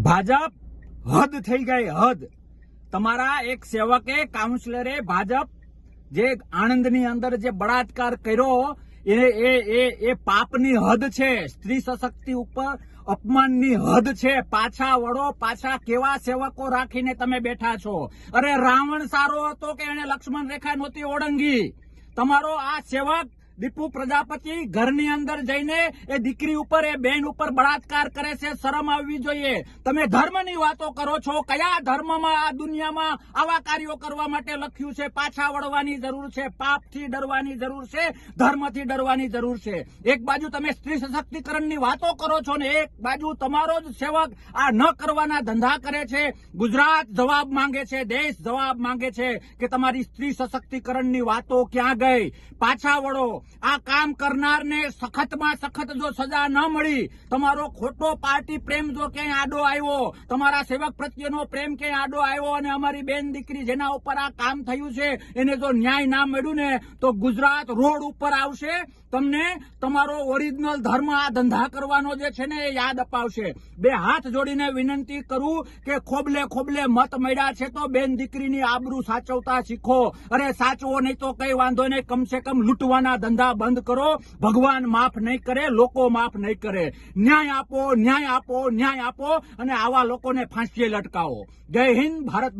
ભાજપ હદ થઈ ગઈ, હદ. તમારા એક સેવકે કાઉન્સિલરે ભાજપ જે આણંદની અંદર જે બળાત્કાર કર્યો એ પાપની હદ છે. સ્ત્રી સશક્તિ ઉપર અપમાનની હદ છે. પાછા વળો, પાછા કેવા સેવકો રાખીને તમે બેઠા છો? અરે રાવણ સારો હતો કે એને લક્ષ્મણ રેખા નહોતી ઓળંગી? તમારો આ સેવક દીપુ પ્રજાપતિ ઘરની અંદર જઈને એ દીકરી ઉપર, એ બેન ઉપર બળાત્કાર કરે છે. શરમ આવવી જોઈએ. તમે ધર્મની વાતો કરો છો. કયા ધર્મમાં આ દુનિયામાં આવા કાર્યો કરવા માટે લખ્યું છે? પાછા વળવાની જરૂર છે, પાપથી ડરવાની જરૂર છે, ધર્મથી ડરવાની જરૂર છે. એક બાજુ તમે સ્ત્રી સશક્તિકરણની વાતો કરો છો ને એક બાજુ તમારો જ સેવક આ ન કરવાના ધંધા કરે છે. ગુજરાત જવાબ માંગે છે, દેશ જવાબ માંગે છે કે તમારી સ્ત્રી સશક્તિકરણની વાતો ક્યાં ગઈ? પાછા વળો. આ કામ કરનારને સખતમાં સખત જો સજા ન મળી, તમારો ખોટો પાર્ટી પ્રેમ જો ક્યાંય આડો આવ્યો, તમારા સેવક પ્રત્યેનો પ્રેમ ક્યાંય આડો આવ્યો અને અમારી બેન દીકરી જેના ઉપર આ કામ થયું છે એને જો ન્યાય ના મળ્યું ને તો ગુજરાત રોડ ઉપર આવશે. તમને તમારો ઓરિજિનલ ધર્મ આ ધંધા કરવાનો જે છે ને એ યાદ અપાવશે. બે હાથ જોડીને વિનંતી કરું કે ખોબલે ખોબલે મત મળ્યા છે તો બેન દીકરીની આબરૂ સાચવતા શીખો. અરે સાચવો નહીં તો કઈ વાંધો નહીં, કમસે કમ લૂંટવાના ધંધા બંધ કરો. ભગવાન માફ નહીં કરે, લોકો માફ નહીં કરે. ન્યાય આપો, ન્યાય આપો, ન્યાય આપો અને આવા લોકોને ફાંસીએ લટકાવો. જય હિન્દ, ભારત.